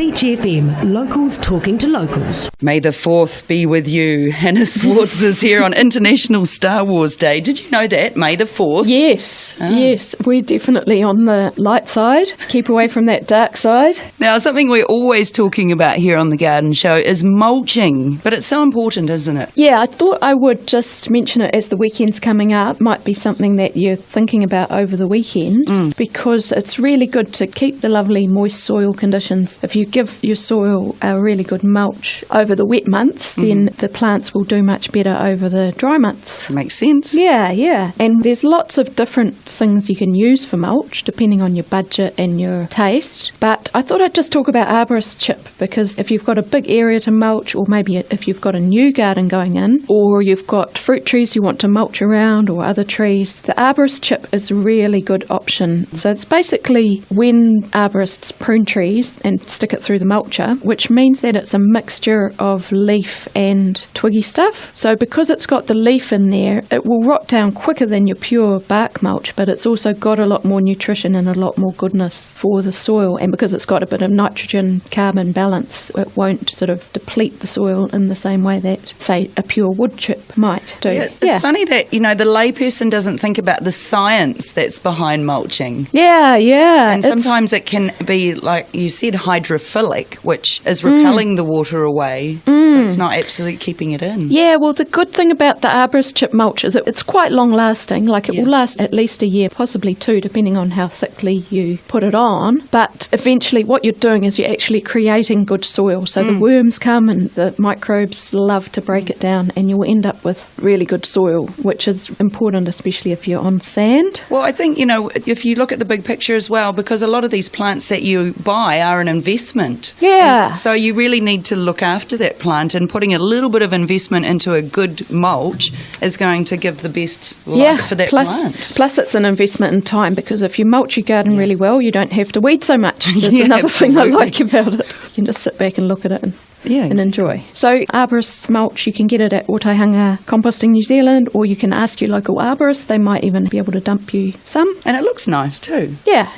Beach FM, locals talking to locals. May the 4th be with you. Hannah Zwartz is here on International Star Wars Day. Did you know that? May the 4th? Yes, yes. We're definitely on the light side. Keep away from that dark side. Now, something we're always talking about here on The Garden Show is mulching. But it's so important, isn't it? Yeah, I thought I would just mention it as the weekend's coming up. Might be something that you're thinking about over the weekend because it's really good to keep the lovely moist soil conditions. If you give your soil a really good mulch over the wet months, then the plants will do much better over the dry months. Makes sense. Yeah. And there's lots of different things you can use for mulch depending on your budget and your taste. But I thought I'd just talk about arborist chip because if you've got a big area to mulch, or maybe if you've got a new garden going in, or you've got fruit trees you want to mulch around or other trees, the arborist chip is a really good option. So it's basically when arborists prune trees and stick it through the mulcher, which means that it's a mixture of leaf and twiggy stuff. So because it's got the leaf in there, it will rot down quicker than your pure bark mulch, but it's also got a lot more nutrition and a lot more goodness for the soil. And because it's got a bit of nitrogen-carbon balance, it won't sort of deplete the soil in the same way that, say, a pure wood chip might do. Yeah, it's funny that, the layperson doesn't think about the science that's behind mulching. Yeah. And sometimes it can be, like you said, hydrophilic, which is repelling the water away, so it's not actually keeping it in. Yeah, well, the good thing about the arborist chip mulch is that it's quite long-lasting. Like, it will last at least a year, possibly two, depending on how thickly you put it on. But eventually what you're doing is you're actually creating good soil. So the worms come and the microbes love to break it down, and you'll end up with really good soil, which is important, especially if you're on sand. Well, I think, if you look at the big picture as well, because a lot of these plants that you buy are an investment. Yeah. And so you really need to look after that plant, and putting a little bit of investment into a good mulch is going to give the best life for that plant. Plus it's an investment in time, because if you mulch your garden really well, you don't have to weed so much. There's another thing I like about it. You can just sit back and look at it and enjoy. So arborist mulch, you can get it at Otahanga Composting New Zealand, or you can ask your local arborist. They might even be able to dump you some. And it looks nice too. Yeah.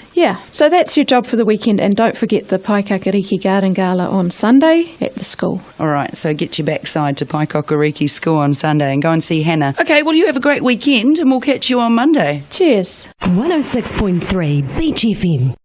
So that's your job for the weekend, and don't forget the Paikakariki Garden Gala on Sunday at the school. All right, so get your backside to Paikakariki School on Sunday and go and see Hannah. Okay, well, you have a great weekend, and we'll catch you on Monday. Cheers. 106.3 Beach FM.